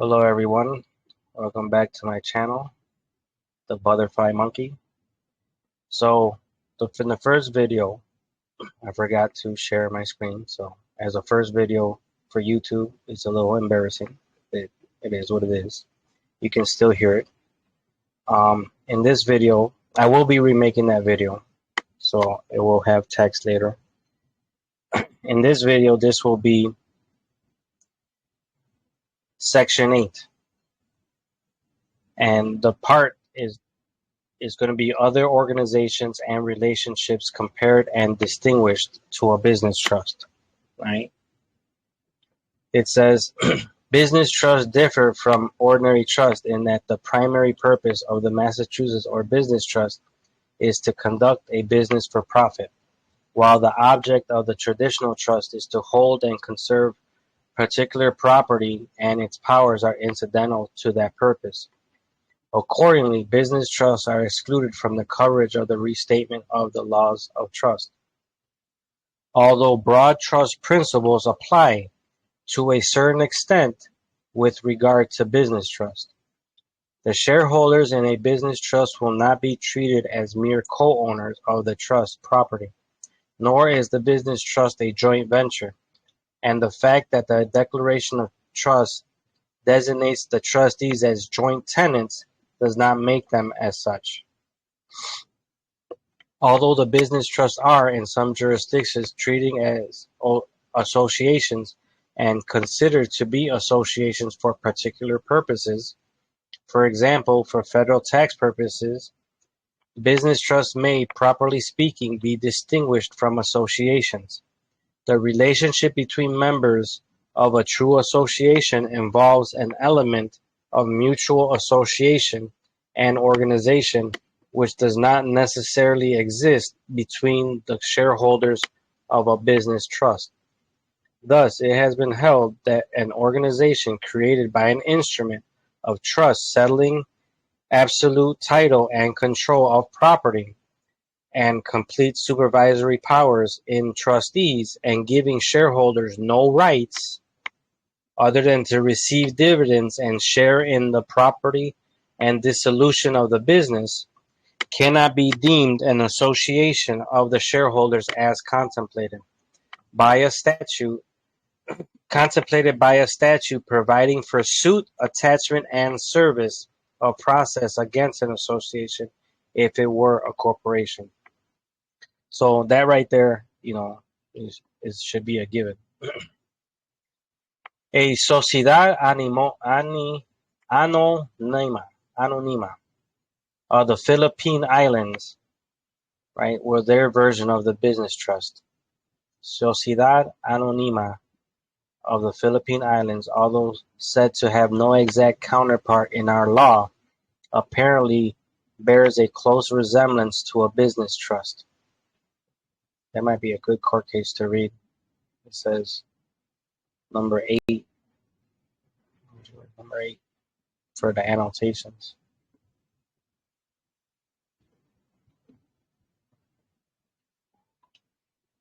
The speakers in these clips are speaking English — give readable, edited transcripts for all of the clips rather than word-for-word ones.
Hello everyone, welcome back to my channel, the Butterfly Monkey. So, in the first video, I forgot to share my screen. So, as a first video for YouTube, it's a little embarrassing. It is what it is. You can still hear it. In this video, I will be remaking that video, so it will have text later. In this video, this will be Section 8, and the part is going to be other organizations and relationships compared and distinguished to a business trust, right? It says business trusts differ from ordinary trust in that the primary purpose of the Massachusetts or business trust is to conduct a business for profit, while the object of the traditional trust is to hold and conserve particular property, and its powers are incidental to that purpose. Accordingly, business trusts are excluded from the coverage of the restatement of the laws of trust. Although broad trust principles apply to a certain extent with regard to business trust, the shareholders in a business trust will not be treated as mere co-owners of the trust property, nor is the business trust a joint venture, and the fact that the declaration of trust designates the trustees as joint tenants does not make them as such. Although the business trusts are, in some jurisdictions, treated as associations and considered to be associations for particular purposes, for example, for federal tax purposes, business trusts may, properly speaking, be distinguished from associations. The relationship between members of a true association involves an element of mutual association and organization which does not necessarily exist between the shareholders of a business trust. Thus, it has been held that an organization created by an instrument of trust settling absolute title and control of property and complete supervisory powers in trustees and giving shareholders no rights other than to receive dividends and share in the property and dissolution of the business cannot be deemed an association of the shareholders as contemplated by a statute providing for suit, attachment, and service of process against an association if it were a corporation. So that right there, should be a given. A sociedad anónima of the Philippine Islands, right, were their version of the business trust. Sociedad Anónima of the Philippine Islands, although said to have no exact counterpart in our law, apparently bears a close resemblance to a business trust. That might be a good court case to read. It says number 8 for the annotations.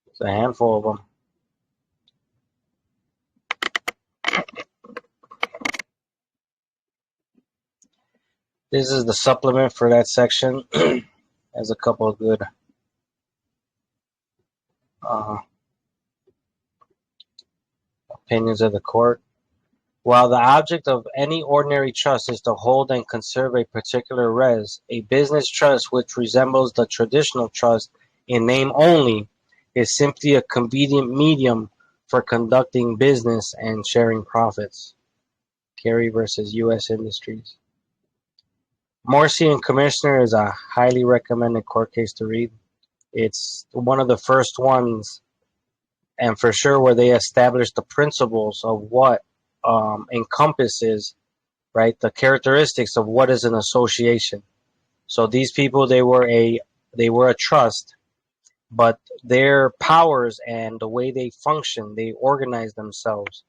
There's a handful of them. This is the supplement for that section. Has a couple of good opinions of the court. While the object of any ordinary trust is to hold and conserve a particular res, a business trust which resembles the traditional trust in name only is simply a convenient medium for conducting business and sharing profits. Carey versus U.S. Industries. Morsi and Commissioner is a highly recommended court case to read. It's one of the first ones, and for sure where they established the principles of what encompasses, right, the characteristics of what is an association. So these people, they were a trust, but their powers and the way they function, they organized themselves,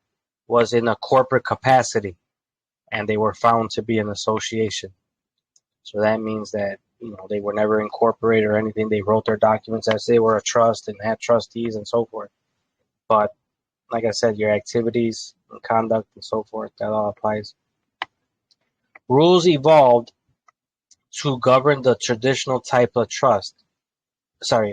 was in a corporate capacity, and they were found to be an association. So that means that they were never incorporated or anything. They wrote their documents as they were a trust and had trustees and so forth. But like I said, your activities and conduct and so forth, that all applies. Rules evolved to govern the traditional type of trust.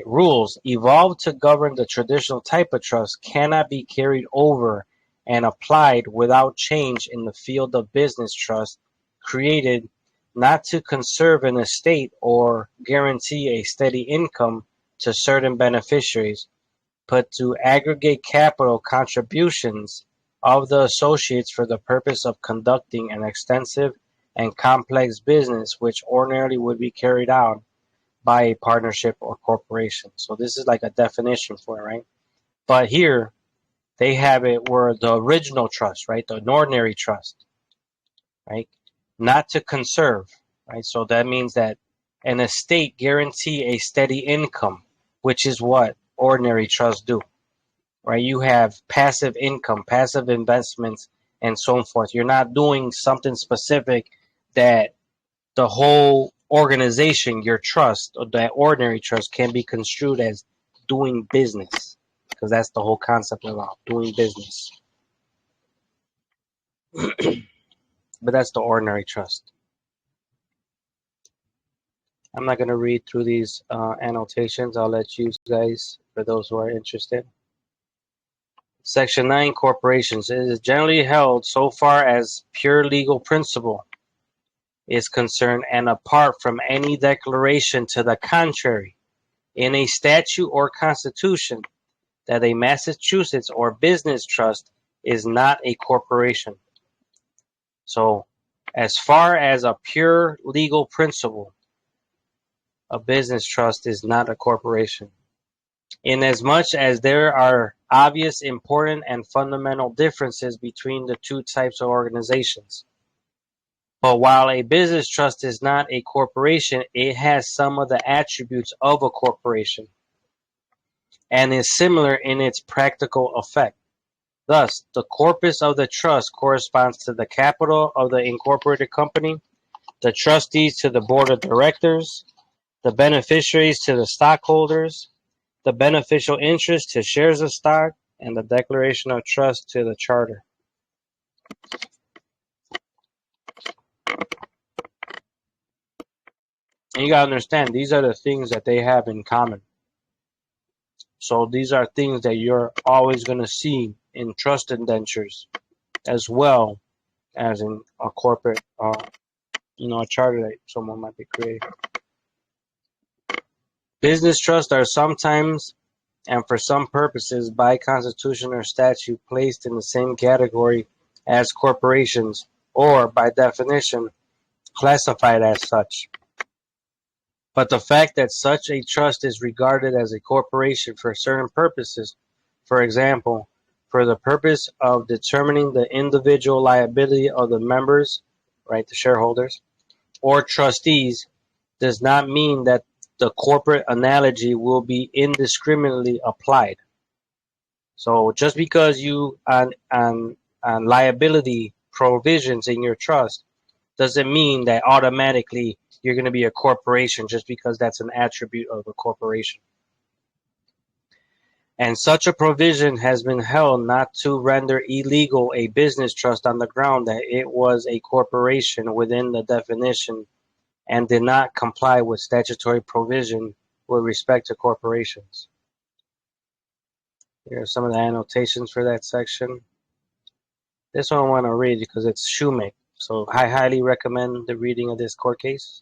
Rules evolved to govern the traditional type of trust cannot be carried over and applied without change in the field of business trust, created not to conserve an estate or guarantee a steady income to certain beneficiaries, but to aggregate capital contributions of the associates for the purpose of conducting an extensive and complex business which ordinarily would be carried out by a partnership or corporation. So this is like a definition for it, right? But here they have it where the original trust, right? The ordinary trust, right? Not to conserve, right? So that means that an estate guarantee a steady income, which is what ordinary trusts do, right? You have passive income, passive investments, and so forth. You're not doing something specific that the whole organization, your trust, or that ordinary trust, can be construed as doing business, because that's the whole concept about doing business. But that's the ordinary trust. I'm not going to read through these annotations. I'll let you guys, for those who are interested. Section 9, corporations. It is generally held so far as pure legal principle is concerned, and apart from any declaration to the contrary in a statute or constitution, that a Massachusetts or business trust is not a corporation. So, as far as a pure legal principle, a business trust is not a corporation. Inasmuch as there are obvious, important, and fundamental differences between the two types of organizations. But while a business trust is not a corporation, it has some of the attributes of a corporation and is similar in its practical effect. Thus, the corpus of the trust corresponds to the capital of the incorporated company, the trustees to the board of directors, the beneficiaries to the stockholders, the beneficial interest to shares of stock, and the declaration of trust to the charter. And you gotta understand, these are the things that they have in common. So these are things that you're always going to see in trust indentures, as well as in a corporate, a charter that someone might be creating. Business trusts are sometimes, and for some purposes, by constitution or statute, placed in the same category as corporations, or by definition, classified as such. But the fact that such a trust is regarded as a corporation for certain purposes, for example, for the purpose of determining the individual liability of the members, right, the shareholders, or trustees, does not mean that the corporate analogy will be indiscriminately applied. So just because you on liability provisions in your trust doesn't mean that automatically you're going to be a corporation just because that's an attribute of a corporation. And such a provision has been held not to render illegal a business trust on the ground that it was a corporation within the definition and did not comply with statutory provision with respect to corporations. Here are some of the annotations for that section. This one I want to read because it's Schumann. So I highly recommend the reading of this court case.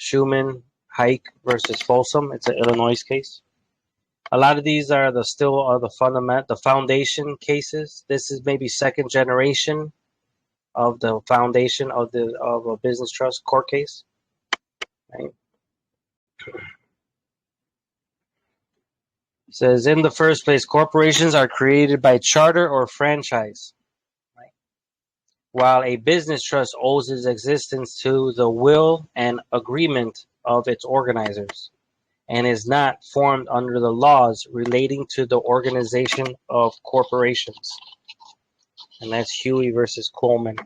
Schumann, Hike versus Folsom. It's an Illinois case. A lot of these are the foundation cases. This is maybe second generation of the foundation of a business trust court case. Right? It says, in the first place, corporations are created by charter or franchise, right? While a business trust owes its existence to the will and agreement of its organizers, and is not formed under the laws relating to the organization of corporations. And that's Huey versus Coleman.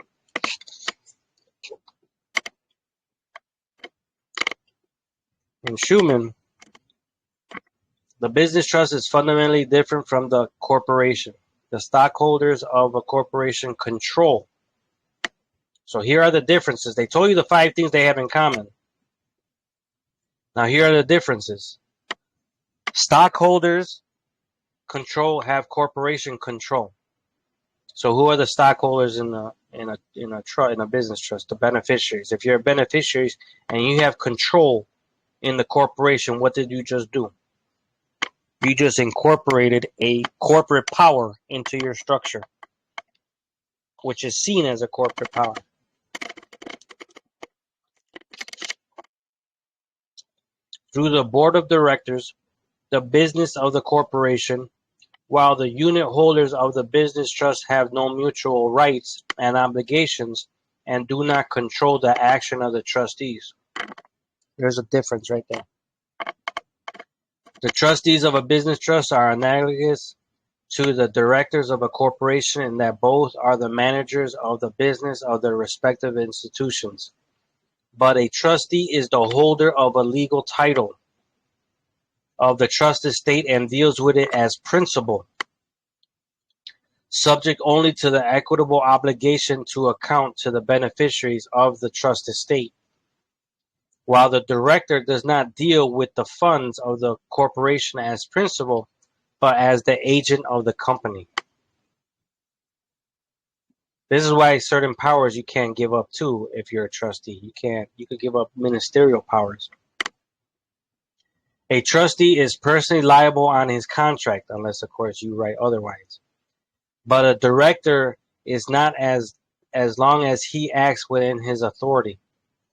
In Schumann, the business trust is fundamentally different from the corporation. The stockholders of a corporation control So here are the differences. They told you the 5 things they have in common. Now here are the differences. Stockholders have corporation control. So who are the stockholders in a business trust? The beneficiaries. If you're a beneficiary and you have control in the corporation, what did you just do? You just incorporated a corporate power into your structure, which is seen as a corporate power. Through the board of directors, the business of the corporation, while the unit holders of the business trust have no mutual rights and obligations and do not control the action of the trustees. There's a difference right there. The trustees of a business trust are analogous to the directors of a corporation in that both are the managers of the business of their respective institutions. But a trustee is the holder of a legal title of the trust estate and deals with it as principal, subject only to the equitable obligation to account to the beneficiaries of the trust estate, while the director does not deal with the funds of the corporation as principal, but as the agent of the company. This is why certain powers you can't give up too if you're a trustee. You could give up ministerial powers. A trustee is personally liable on his contract, unless of course you write otherwise. But a director is not, as long as he acts within his authority.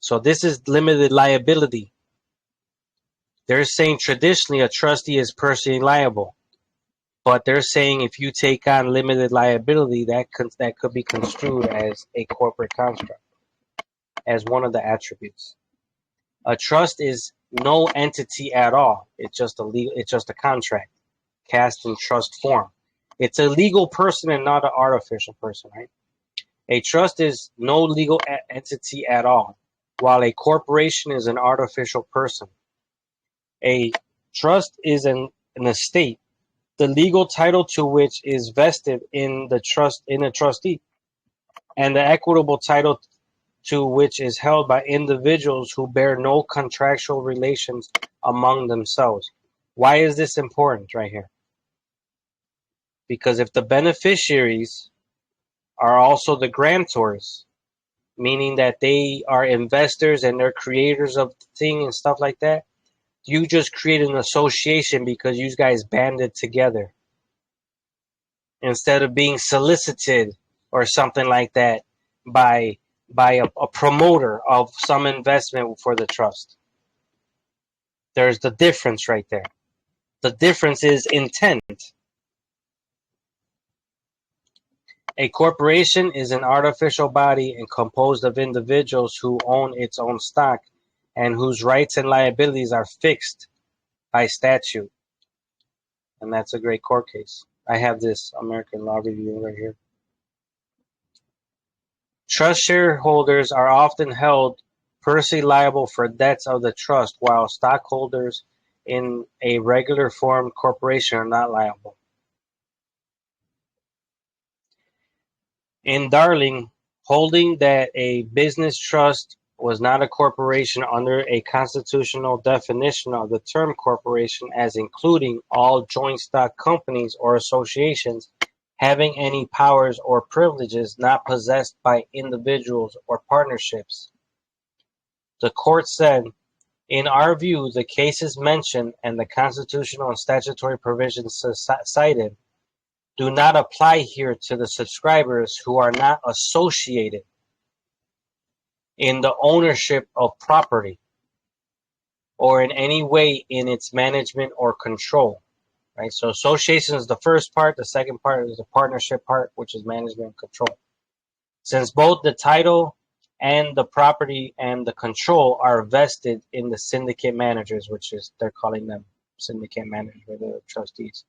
So this is limited liability. They're saying traditionally a trustee is personally liable. But they're saying if you take on limited liability, that could be construed as a corporate construct, as one of the attributes. A trust is no entity at all. It's just a contract cast in trust form. It's a legal person and not an artificial person, right? A trust is no legal entity at all, while a corporation is an artificial person. A trust is an estate, the legal title to which is vested in the trustee, and the equitable title to which is held by individuals who bear no contractual relations among themselves. Why is this important right here? Because if the beneficiaries are also the grantors, meaning that they are investors and they're creators of the thing and stuff like that, you just create an association because you guys banded together instead of being solicited or something like that by a promoter of some investment for the trust. There's the difference right there. The difference is intent. A corporation is an artificial body and composed of individuals who own its own stock and whose rights and liabilities are fixed by statute. And that's a great court case. I have this American Law Review right here. Trust shareholders are often held personally liable for debts of the trust, while stockholders in a regular form corporation are not liable. In Darling, holding that a business trust was not a corporation under a constitutional definition of the term corporation as including all joint stock companies or associations having any powers or privileges not possessed by individuals or partnerships. The court said, in our view, the cases mentioned and the constitutional and statutory provisions cited do not apply here to the subscribers who are not associated in the ownership of property or in any way in its management or control. Right? So association is the first part. The second part is the partnership part, which is management and control. Since both the title and the property and the control are vested in the syndicate managers, which is, they're calling them syndicate managers, or the trustees.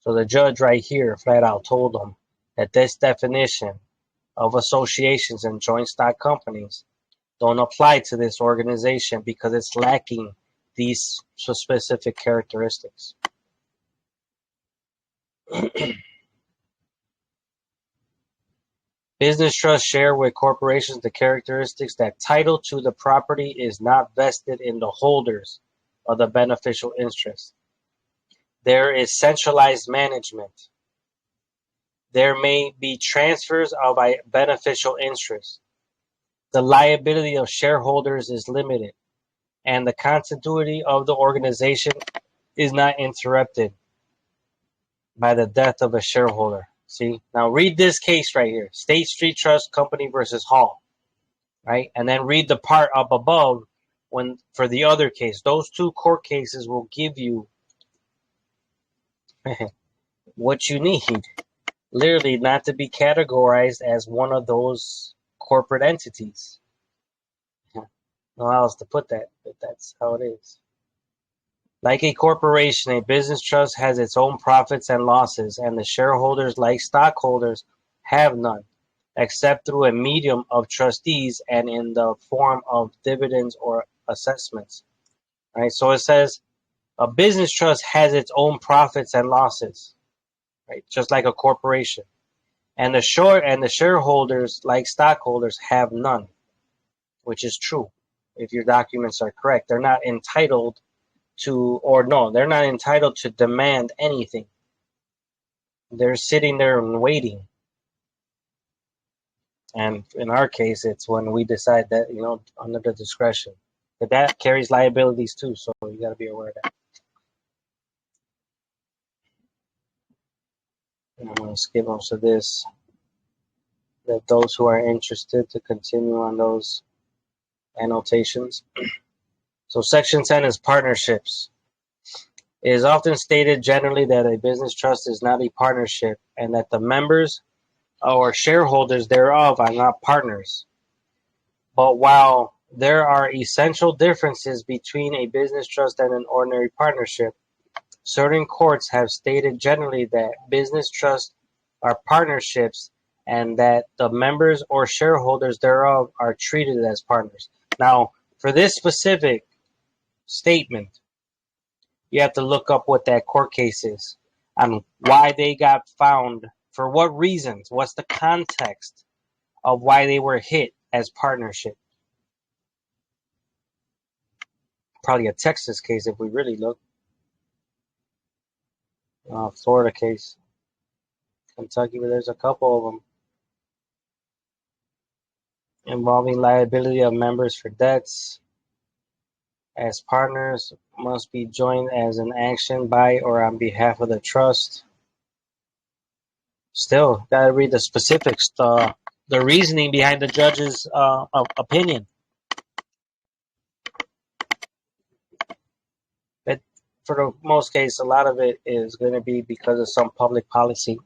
So the judge right here flat out told them that this definition of associations and joint stock companies don't apply to this organization because it's lacking these specific characteristics. Business trusts share with corporations the characteristics that title to the property is not vested in the holders of the beneficial interest. There is centralized management. There may be transfers of a beneficial interest. The liability of shareholders is limited, and the continuity of the organization is not interrupted by the death of a shareholder. See, now read this case right here, State Street Trust Company versus Hall, right? And then read the part up above when for the other case. Those two court cases will give you what you need. Literally not to be categorized as one of those corporate entities. No how else to put that, but that's how it is. Like a corporation, a business trust has its own profits and losses, and the shareholders, like stockholders, have none, except through a medium of trustees and in the form of dividends or assessments. Right? So it says a business trust has its own profits and losses, right? Just like a corporation. And the shareholders, like stockholders, have none, which is true. If your documents are correct, they're not entitled to, or no, they're not entitled to demand anything. They're sitting there and waiting. And in our case, it's when we decide that, under the discretion. But that carries liabilities too, so you got to be aware of that. And I'm going to skip most of this. That those who are interested to continue on those annotations. So Section 10 is partnerships. It is often stated generally that a business trust is not a partnership and that the members or shareholders thereof are not partners. But while there are essential differences between a business trust and an ordinary partnership, certain courts have stated generally that business trusts are partnerships and that the members or shareholders thereof are treated as partners. Now, for this specific statement, you have to look up what that court case is and why they got found, for what reasons, what's the context of why they were hit as partnership. Probably a Texas case if we really look. Florida case. Kentucky, but there's a couple of them involving liability of members for debts as partners must be joined as an action by or on behalf of the trust. Still, gotta read the specifics, the reasoning behind the judge's opinion. But for the most case, a lot of it is going to be because of some public policy.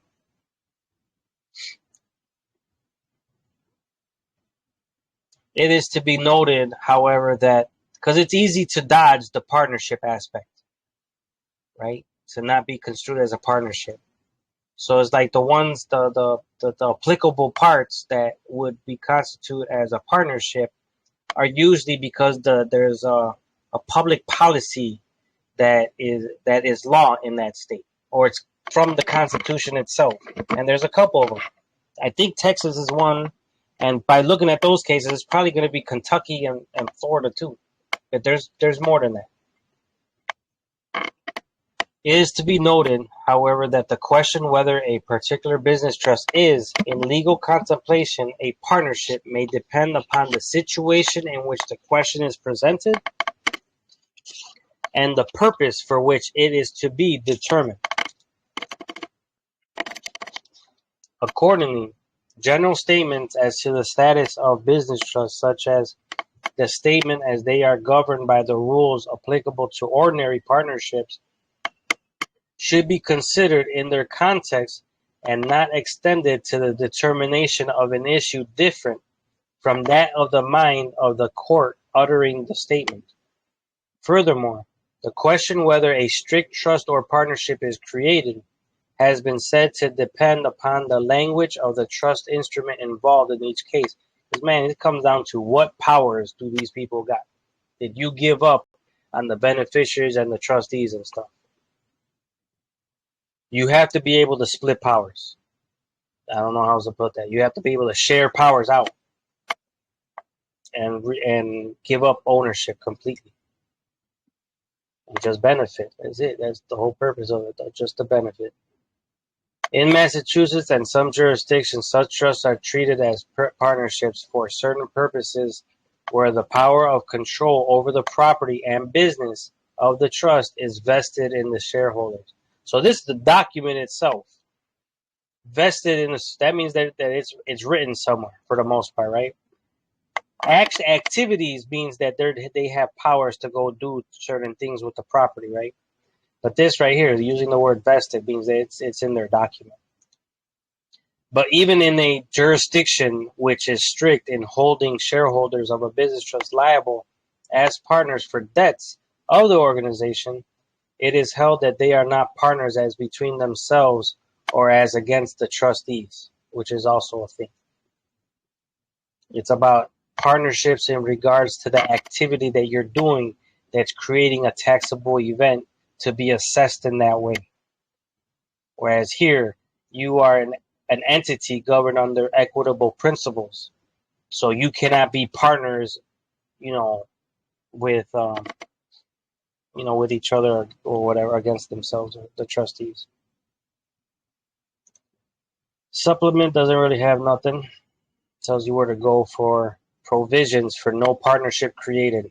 It is to be noted, however, that because it's easy to dodge the partnership aspect, right? To not be construed as a partnership. So it's like the applicable parts that would be constituted as a partnership are usually because there's a public policy that is law in that state, or it's from the Constitution itself. And there's a couple of them. I think Texas is one. And by looking at those cases, it's probably going to be Kentucky and Florida too. But there's more than that. It is to be noted, however, that the question whether a particular business trust is, in legal contemplation, a partnership may depend upon the situation in which the question is presented and the purpose for which it is to be determined. Accordingly, general statements as to the status of business trusts, such as the statement as they are governed by the rules applicable to ordinary partnerships, should be considered in their context and not extended to the determination of an issue different from that of the mind of the court uttering the statement. Furthermore, the question whether a strict trust or partnership is created has been said to depend upon the language of the trust instrument involved in each case. Because, man, it comes down to what powers do these people got? Did you give up on the beneficiaries and the trustees and stuff? You have to be able to split powers. I don't know how to put that. You have to be able to share powers out and give up ownership completely and just benefit. That's it. That's the whole purpose of it. Just the benefit. In Massachusetts and some jurisdictions, such trusts are treated as partnerships for certain purposes where the power of control over the property and business of the trust is vested in the shareholders. So this is the document itself. Vested in this, that means that it's written somewhere for the most part, right? Activities means that they have powers to go do certain things with the property, right? But this right here, using the word vested, means that it's in their document. But even in a jurisdiction which is strict in holding shareholders of a business trust liable as partners for debts of the organization, it is held that they are not partners as between themselves or as against the trustees, which is also a thing. It's about partnerships in regards to the activity that you're doing that's creating a taxable event to be assessed in that way. Whereas here, you are an entity governed under equitable principles. So you cannot be partners, with with each other or whatever against themselves or the trustees. Supplement doesn't really have nothing. Tells you where to go for provisions for no partnership created.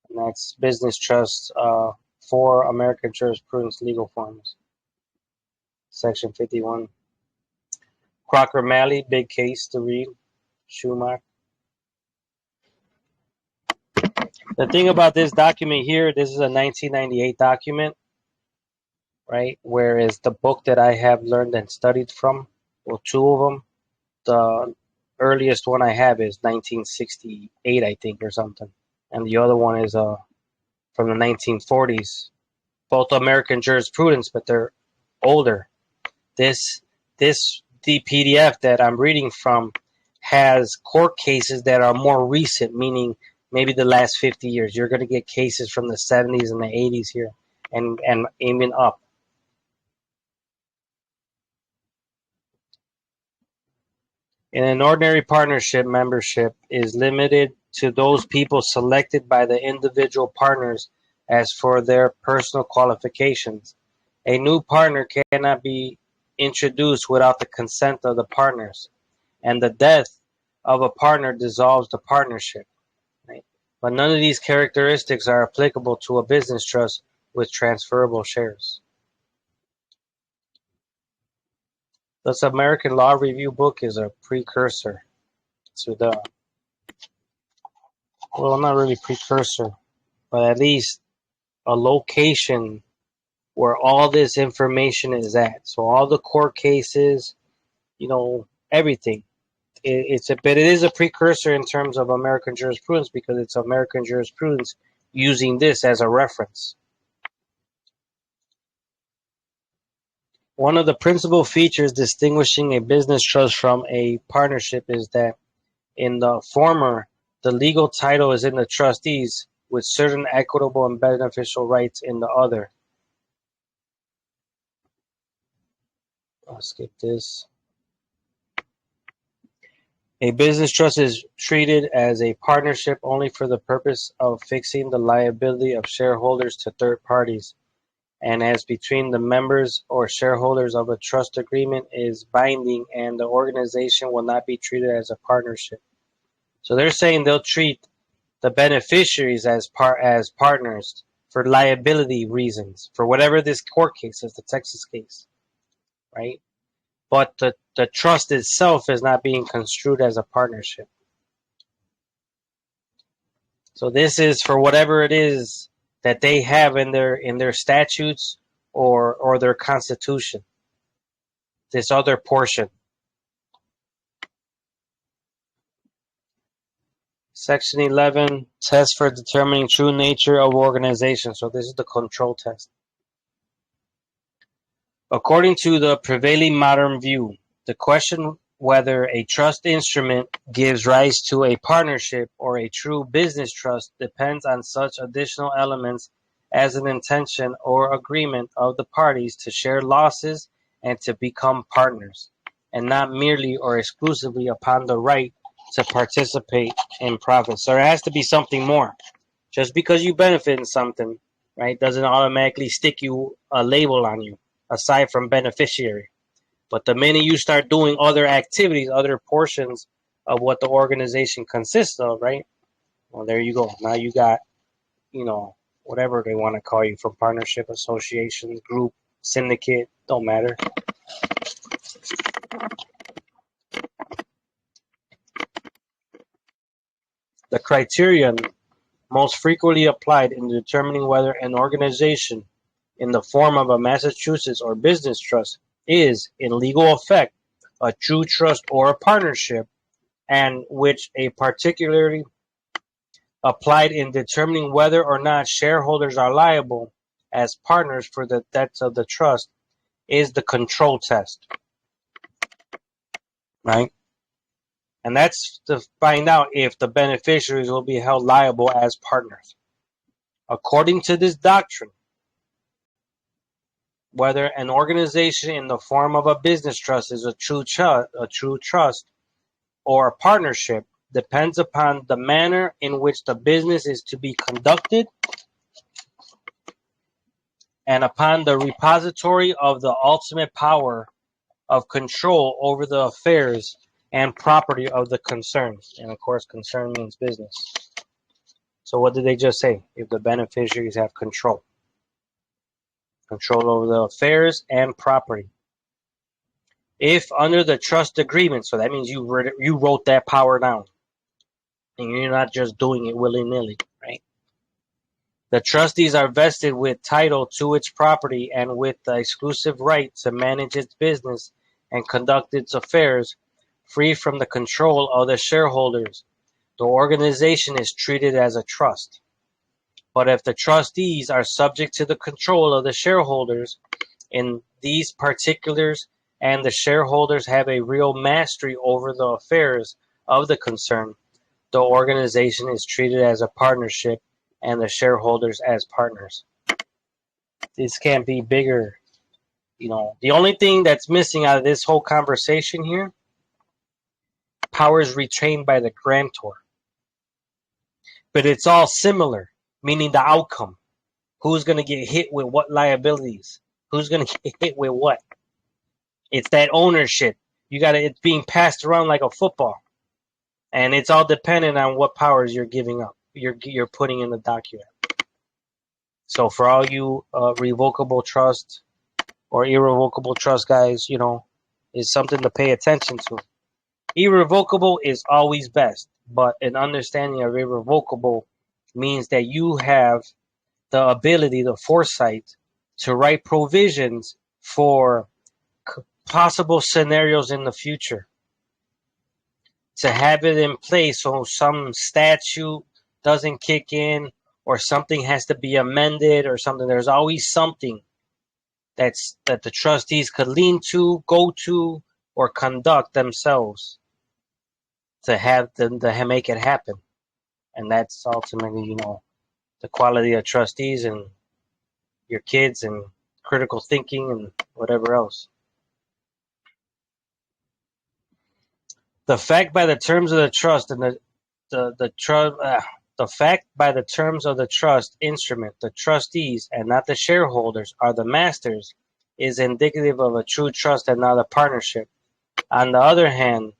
And that's business trusts for American Jurisprudence legal forms. Section 51. Crocker Malley, big case to read. Schumacher. The thing about this document here, this is a 1998 document, right? Whereas the book that I have learned and studied from, well, two of them, the earliest one I have is 1968, I think, or something. And the other one is from the 1940s. Both American Jurisprudence, but they're older. The PDF that I'm reading from has court cases that are more recent, meaning maybe the last 50 years. You're going to get cases from the 70s and the 80s here and aiming up. In an ordinary partnership, membership is limited to those people selected by the individual partners as for their personal qualifications. A new partner cannot be introduced without the consent of the partners, and the death of a partner dissolves the partnership. Right? But none of these characteristics are applicable to a business trust with transferable shares. This American Law Review book is a precursor to not really precursor, but at least a location where all this information is at. So all the court cases, everything. But it is a precursor in terms of American jurisprudence because it's American jurisprudence using this as a reference. One of the principal features distinguishing a business trust from a partnership is that in the former, the legal title is in the trustees with certain equitable and beneficial rights in the other. I'll skip this. A business trust is treated as a partnership only for the purpose of fixing the liability of shareholders to third parties, and as between the members or shareholders of a trust agreement is binding, and the organization will not be treated as a partnership. So they're saying they'll treat the beneficiaries as partners for liability reasons, for whatever this court case is, the Texas case, right? But the trust itself is not being construed as a partnership. So this is for whatever it is that they have in their statutes or their constitution. This other portion. Section 11, test for determining true nature of organization. So this is the control test. According to the prevailing modern view, the question whether a trust instrument gives rise to a partnership or a true business trust depends on such additional elements as an intention or agreement of the parties to share losses and to become partners. and not merely or exclusively upon the right to participate in profits. So there has to be something more. Just because you benefit in something, right, doesn't automatically stick you a label on you, aside from beneficiary. But the minute you start doing other activities, other portions of what the organization consists of, right? Well, there you go. Now you got, whatever they want to call you, from partnership, association, group, syndicate, don't matter. The criterion most frequently applied in determining whether an organization in the form of a Massachusetts or business trust is, in legal effect, a true trust or a partnership, and which a particularly applied in determining whether or not shareholders are liable as partners for the debts of the trust, is the control test, right? And that's to find out if the beneficiaries will be held liable as partners. According to this doctrine, whether an organization in the form of a business trust is a true trust or a partnership depends upon the manner in which the business is to be conducted and upon the repository of the ultimate power of control over the affairs and property of the concern. And of course, concern means business. So what did they just say? If the beneficiaries have control over the affairs and property. If under the trust agreement, so that means you wrote that power down, and you're not just doing it willy-nilly, right? The trustees are vested with title to its property and with the exclusive right to manage its business and conduct its affairs free from the control of the shareholders. The organization is treated as a trust. But if the trustees are subject to the control of the shareholders in these particulars and the shareholders have a real mastery over the affairs of the concern, the organization is treated as a partnership and the shareholders as partners. This can't be bigger. The only thing that's missing out of this whole conversation here, powers retained by the grantor. But it's all similar, meaning the outcome. Who's going to get hit with what liabilities? Who's going to get hit with what? It's that ownership. It's being passed around like a football. And it's all dependent on what powers you're giving up. You're putting in the document. So for all you revocable trust or irrevocable trust guys, is something to pay attention to. Irrevocable is always best, but an understanding of irrevocable means that you have the ability, the foresight to write provisions for possible scenarios in the future. To have it in place so some statute doesn't kick in or something has to be amended or something. There's always something that the trustees could lean to, go to, or conduct themselves to make it happen. And that's ultimately, the quality of trustees and your kids and critical thinking and whatever else. The fact by the terms of the trust and the fact by the terms of the trust instrument, the trustees and not the shareholders are the masters, is indicative of a true trust and not a partnership. On the other hand,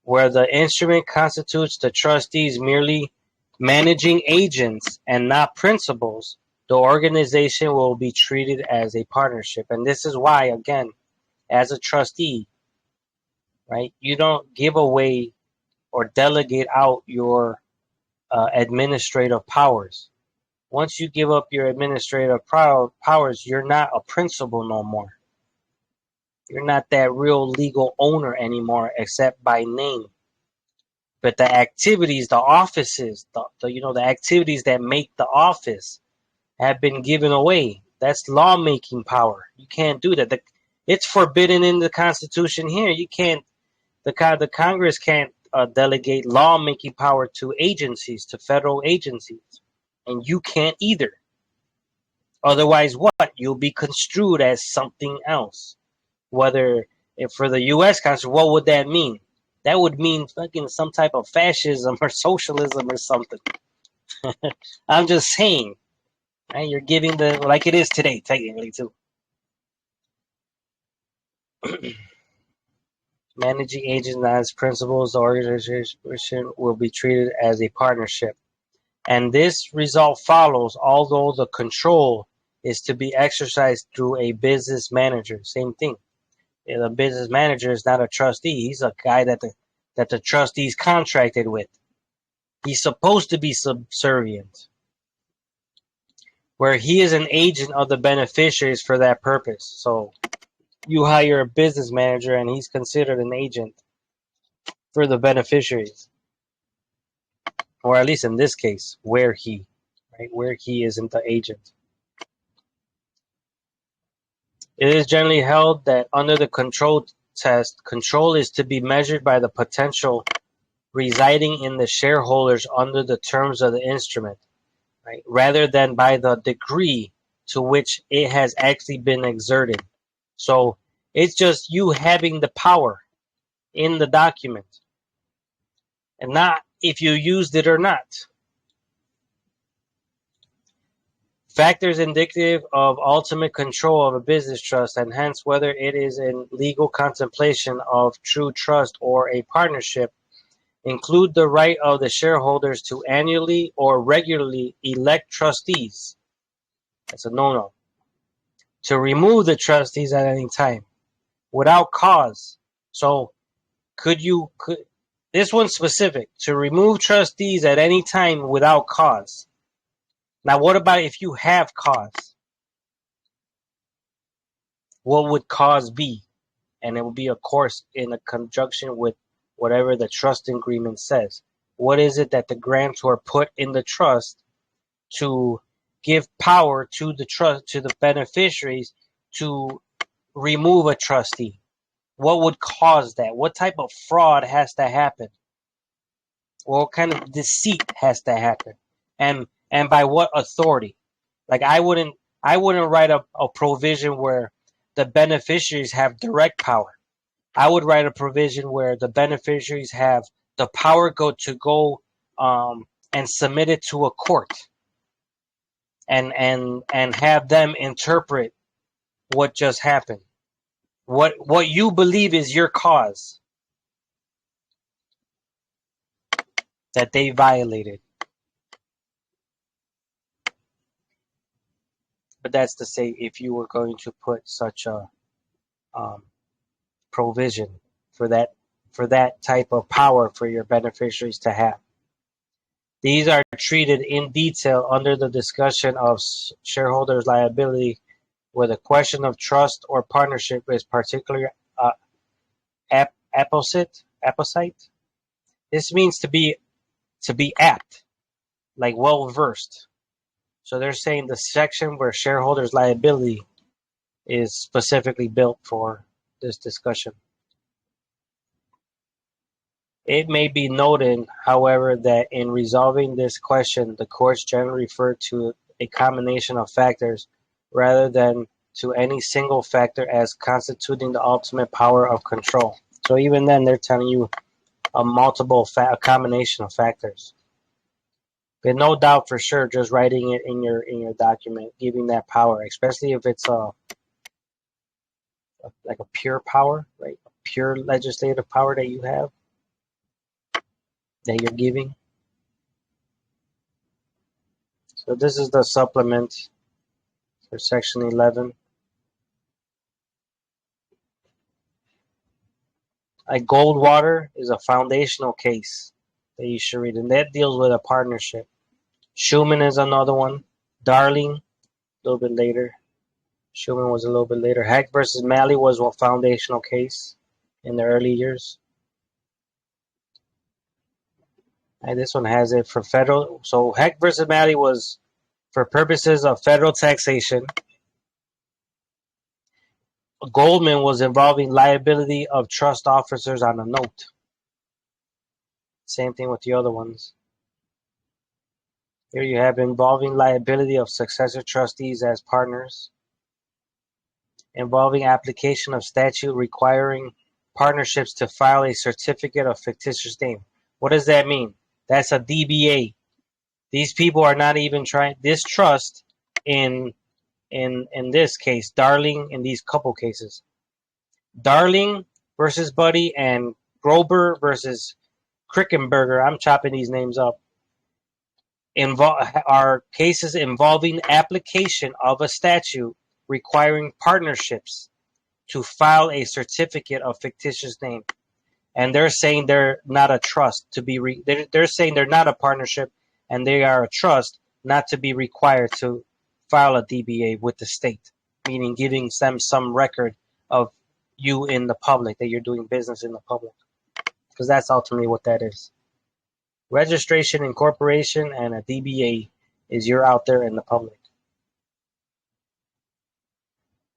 where the instrument constitutes the trustees merely managing agents and not principals, the organization will be treated as a partnership. And this is why, again, as a trustee, right, you don't give away or delegate out your administrative powers. Once you give up your administrative powers, you're not a principal no more. You're not that real legal owner anymore, except by name. But the activities, the offices, the activities that make the office have been given away. That's lawmaking power. You can't do that. It's forbidden in the Constitution here. You can't. The Congress can't delegate lawmaking power to agencies, to federal agencies, and you can't either. Otherwise, what? You'll be construed as something else. Whether if for the U.S. Constitution, what would that mean? That would mean fucking some type of fascism or socialism or something. I'm just saying. Right? You're giving the like it is today, technically too. Managing agents as principals, the organization will be treated as a partnership. And this result follows, although the control is to be exercised through a business manager. Same thing. The business manager is not a trustee. He's a guy that the trustees contracted with. He's supposed to be subservient, where he is an agent of the beneficiaries for that purpose. So you hire a business manager and he's considered an agent for the beneficiaries. Or at least in this case, where he isn't the agent. It is generally held that under the control test, control is to be measured by the potential residing in the shareholders under the terms of the instrument, right, rather than by the degree to which it has actually been exerted. So it's just you having the power in the document, and not if you used it or not. Factors indicative of ultimate control of a business trust, and hence whether it is in legal contemplation of true trust or a partnership, include the right of the shareholders to annually or regularly elect trustees. That's a no-no. To remove the trustees at any time without cause. So could this one's specific, to remove trustees at any time without cause. Now, what about if you have cause? What would cause be? And it would be, of course, in a conjunction with whatever the trust agreement says. What is it that the grantor put in the trust to give power to the trust, to the beneficiaries, to remove a trustee? What would cause that? What type of fraud has to happen? What kind of deceit has to happen? And by what authority? Like I wouldn't write a provision where the beneficiaries have direct power. I would write a provision where the beneficiaries have the power to go and submit it to a court and have them interpret what just happened. What you believe is your cause that they violated. But that's to say, if you were going to put such a provision for that type of power for your beneficiaries to have. These are treated in detail under the discussion of shareholders' liability, where the question of trust or partnership is particularly apposite. This means to be apt, like well versed. So they're saying the section where shareholders' liability is specifically built for this discussion. It may be noted, however, that in resolving this question, the courts generally refer to a combination of factors rather than to any single factor as constituting the ultimate power of control. So even then, they're telling you a combination of factors. But no doubt for sure, just writing it in your document, giving that power, especially if it's like a pure power, right? A pure legislative power that you have, that you're giving. So this is the supplement for section 11. Like Goldwater is a foundational case that you should read, and that deals with a partnership. Schumann is another one. Darling, a little bit later. Schumann was a little bit later. Heck versus Malley was a foundational case in the early years. And this one has it for federal. So Heck versus Malley was for purposes of federal taxation. Goldman was involving liability of trust officers on a note. Same thing with the other ones. Here you have involving liability of successor trustees as partners. involving application of statute requiring partnerships to file a certificate of fictitious name. What does that mean? That's a DBA. These people are not even trying. This trust in this case, Darling, in these couple cases, Darling versus Buddy and Grober versus Krickenberger. I'm chopping these names up. Are cases involving application of a statute requiring partnerships to file a certificate of fictitious name, and they're saying they're not a trust to be. They're saying they're not a partnership, and they are a trust not to be required to file a DBA with the state, meaning giving them some record of you in the public, that you're doing business in the public, because that's ultimately what that is. Registration, incorporation, and a DBA is you're out there in the public.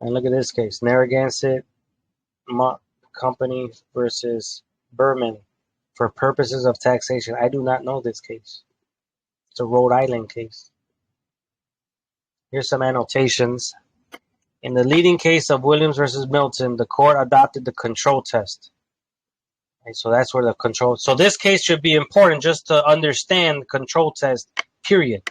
And look at this case, Narragansett Company versus Berman for purposes of taxation. I do not know this case. It's a Rhode Island case. Here's some annotations. In the leading case of Williams versus Milton, the court adopted the control test. Right, so that's where the control. So this case should be important just to understand control test, period.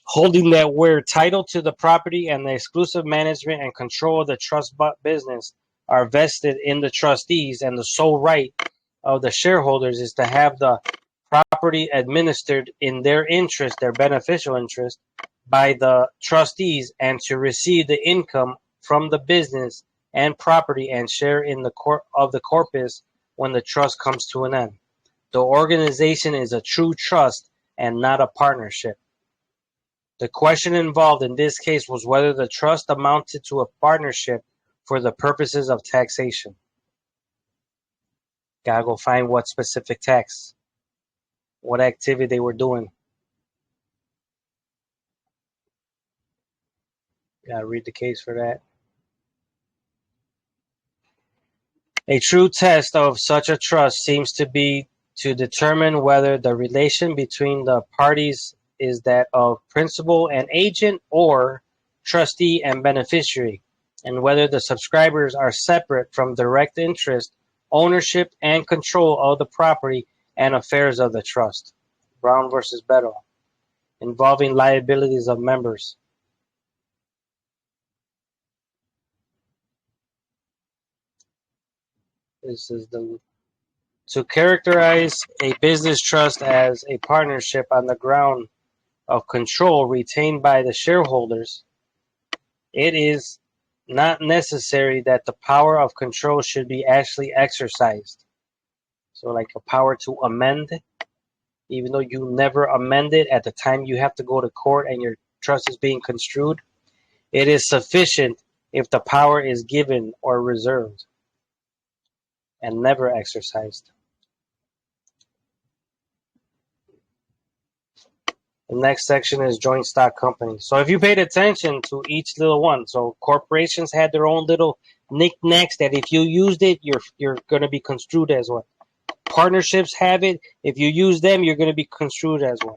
Holding that where title to the property and the exclusive management and control of the trust business are vested in the trustees, and the sole right of the shareholders is to have the property administered in their interest, their beneficial interest, by the trustees, and to receive the income from the business and property and share in the corpus when the trust comes to an end. The organization is a true trust and not a partnership. The question involved in this case was whether the trust amounted to a partnership for the purposes of taxation. Gotta go find what specific tax, what activity they were doing. Gotta read the case for that. A true test of such a trust seems to be to determine whether the relation between the parties is that of principal and agent or trustee and beneficiary, and whether the subscribers are separate from direct interest, ownership, and control of the property and affairs of the trust. Brown versus Beto, involving liabilities of members. This is to characterize a business trust as a partnership on the ground of control retained by the shareholders. It is not necessary that the power of control should be actually exercised. So like a power to amend, even though you never amended at the time you have to go to court and your trust is being construed, it is sufficient if the power is given or reserved and never exercised. The next section is joint stock companies. So if you paid attention to each little one, so corporations had their own little knickknacks that if you used it, you're going to be construed as one. Partnerships have it. If you use them, you're going to be construed as one.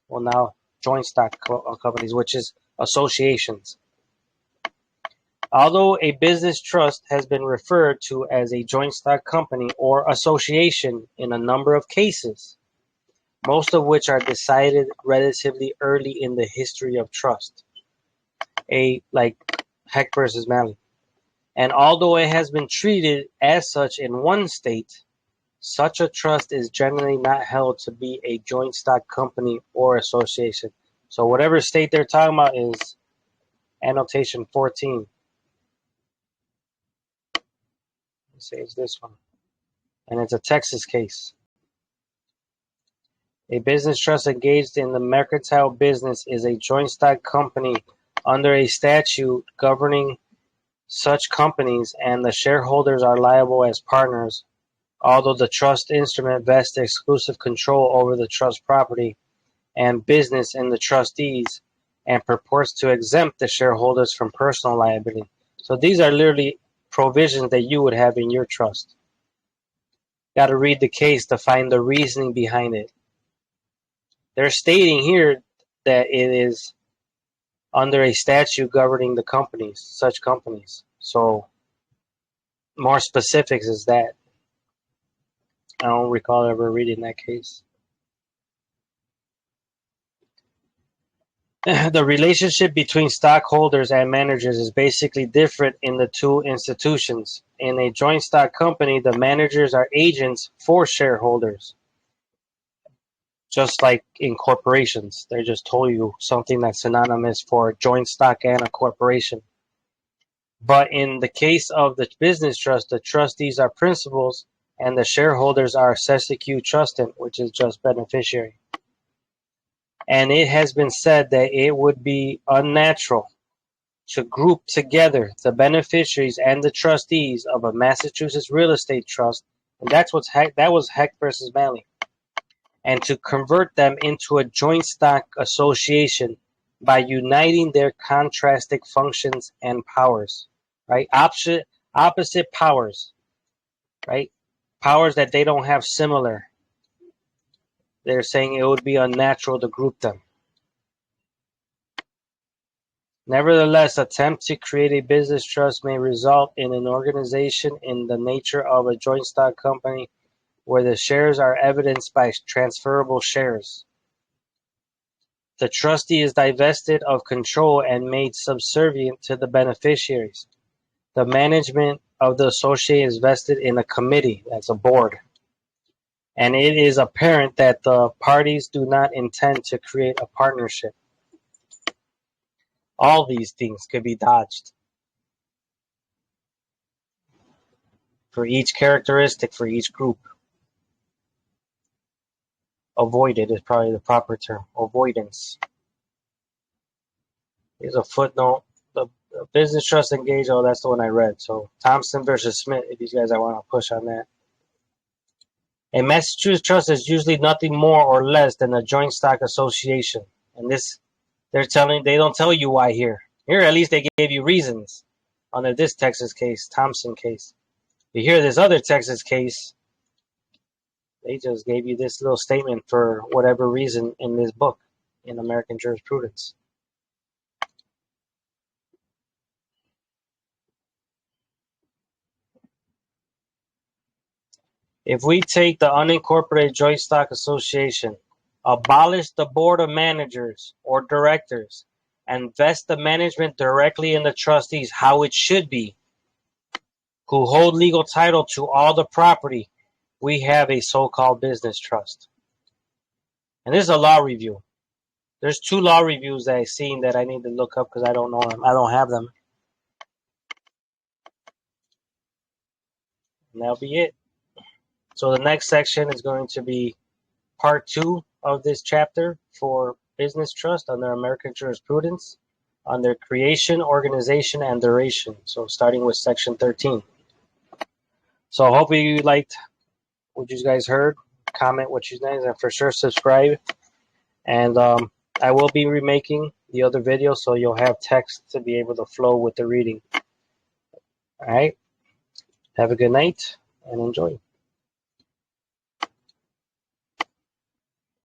Well, now joint stock companies, which is associations. Although a business trust has been referred to as a joint stock company or association in a number of cases, most of which are decided relatively early in the history of trust, like Heck versus Malley. And although it has been treated as such in one state, such a trust is generally not held to be a joint stock company or association. So whatever state they're talking about is annotation 14. Let's say it's this one. And it's a Texas case. A business trust engaged in the mercantile business is a joint stock company under a statute governing such companies, and the shareholders are liable as partners, although the trust instrument vests exclusive control over the trust property and business in the trustees and purports to exempt the shareholders from personal liability. So these are literally provisions that you would have in your trust. Got to read the case to find the reasoning behind it. They're stating here that it is under a statute governing the companies, such companies. So more specifics is that. I don't recall ever reading that case. The relationship between stockholders and managers is basically different in the two institutions. In a joint stock company, the managers are agents for shareholders, just like in corporations. They just told you something that's synonymous for a joint stock and a corporation. But in the case of the business trust, the trustees are principals and the shareholders are sesquiu trustant, which is just beneficiary. And it has been said that it would be unnatural to group together the beneficiaries and the trustees of a Massachusetts real estate trust, and that was Heck versus Manley, and to convert them into a joint stock association by uniting their contrasting functions and powers, right? Opposite powers, right? Powers that they don't have similar. They're saying it would be unnatural to group them. Nevertheless, attempts to create a business trust may result in an organization in the nature of a joint stock company where the shares are evidenced by transferable shares. The trustee is divested of control and made subservient to the beneficiaries. The management of the association is vested in a committee, that's a board. And it is apparent that the parties do not intend to create a partnership. All these things could be dodged. For each characteristic, for each group. Avoided is probably the proper term. Avoidance. Here's a footnote. The business trust engaged, oh, that's the one I read. So Thompson versus Smith, if you guys want to push on that. A Massachusetts trust is usually nothing more or less than a joint stock association. And this, they don't tell you why here. Here, at least they gave you reasons. Under this Texas case, Thompson case. You hear this other Texas case, they just gave you this little statement for whatever reason in this book, in American Jurisprudence. If we take the unincorporated joint stock association, abolish the board of managers or directors, and vest the management directly in the trustees, how it should be, who hold legal title to all the property, we have a so-called business trust. And this is a law review. There's 2 law reviews that I've seen that I need to look up because I don't know them. I don't have them. And that'll be it. So the next section is going to be part 2 of this chapter for business trust under American Jurisprudence, under creation, organization, and duration. So starting with section 13. So I hope you liked what you guys heard. Comment what you guys, and for sure subscribe. And I will be remaking the other video so you'll have text to be able to flow with the reading. All right. Have a good night and enjoy.